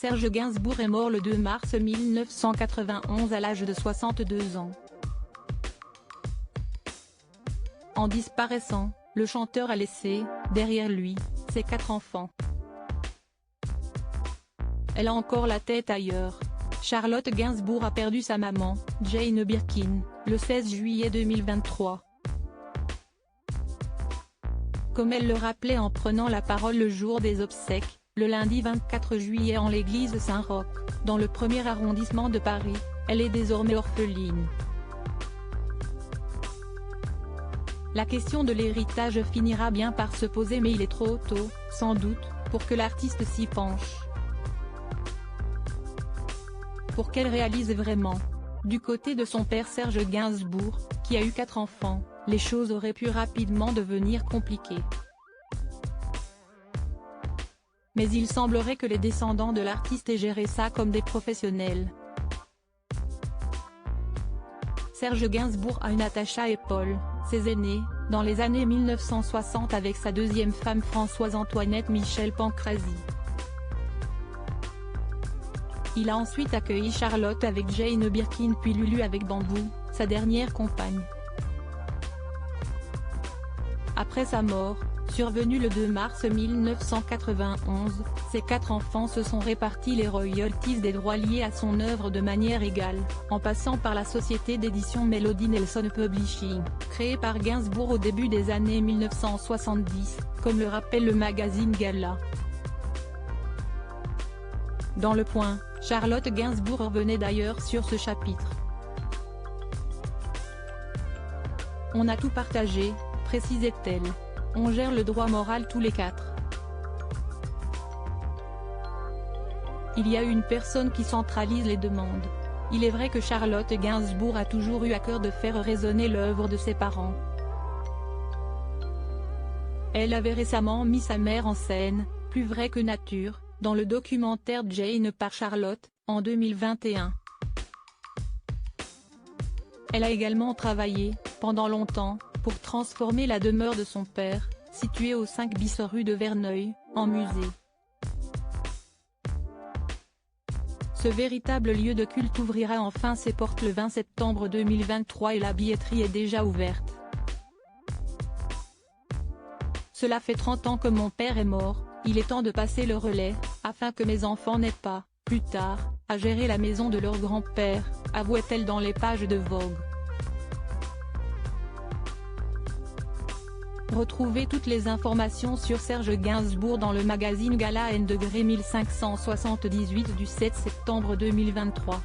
Serge Gainsbourg est mort le 2 mars 1991 à l'âge de 62 ans. En disparaissant, le chanteur a laissé, derrière lui, ses 4 enfants. Elle a encore la tête ailleurs. Charlotte Gainsbourg a perdu sa maman, Jane Birkin, le 16 juillet 2023. Comme elle le rappelait en prenant la parole le jour des obsèques, le lundi 24 juillet en l'église Saint-Roch, dans le 1er arrondissement de Paris, elle est désormais orpheline. La question de l'héritage finira bien par se poser, mais il est trop tôt, sans doute, pour que l'artiste s'y penche. Pour qu'elle réalise vraiment. Du côté de son père Serge Gainsbourg, qui a eu 4 enfants, les choses auraient pu rapidement devenir compliquées. Mais il semblerait que les descendants de l'artiste aient géré ça comme des professionnels. Serge Gainsbourg a une attache à épaules, ses aînés, dans les années 1960 avec sa deuxième femme Françoise-Antoinette Michel Pancrazy. Il a ensuite accueilli Charlotte avec Jane Birkin puis Lulu avec Bambou, sa dernière compagne. Après sa mort, survenue le 2 mars 1991, ses 4 enfants se sont répartis les royalties des droits liés à son œuvre de manière égale, en passant par la société d'édition Melody Nelson Publishing, créée par Gainsbourg au début des années 1970, comme le rappelle le magazine Gala. Dans Le Point, Charlotte Gainsbourg revenait d'ailleurs sur ce chapitre. On a tout partagé, précisait-elle. On gère le droit moral tous les 4. Il y a une personne qui centralise les demandes. Il est vrai que Charlotte Gainsbourg a toujours eu à cœur de faire résonner l'œuvre de ses parents. Elle avait récemment mis sa mère en scène, plus vrai que nature, dans le documentaire Jane par Charlotte, en 2021. Elle a également travaillé, pendant longtemps, pour transformer la demeure de son père, située au 5 bis rue de Verneuil, en musée. Ce véritable lieu de culte ouvrira enfin ses portes le 20 septembre 2023 et la billetterie est déjà ouverte. Cela fait 30 ans que mon père est mort, il est temps de passer le relais, afin que mes enfants n'aient pas, plus tard, à gérer la maison de leur grand-père, avouait-elle dans les pages de Vogue. Retrouvez toutes les informations sur Serge Gainsbourg dans le magazine Gala & Degré 1578 du 7 septembre 2023.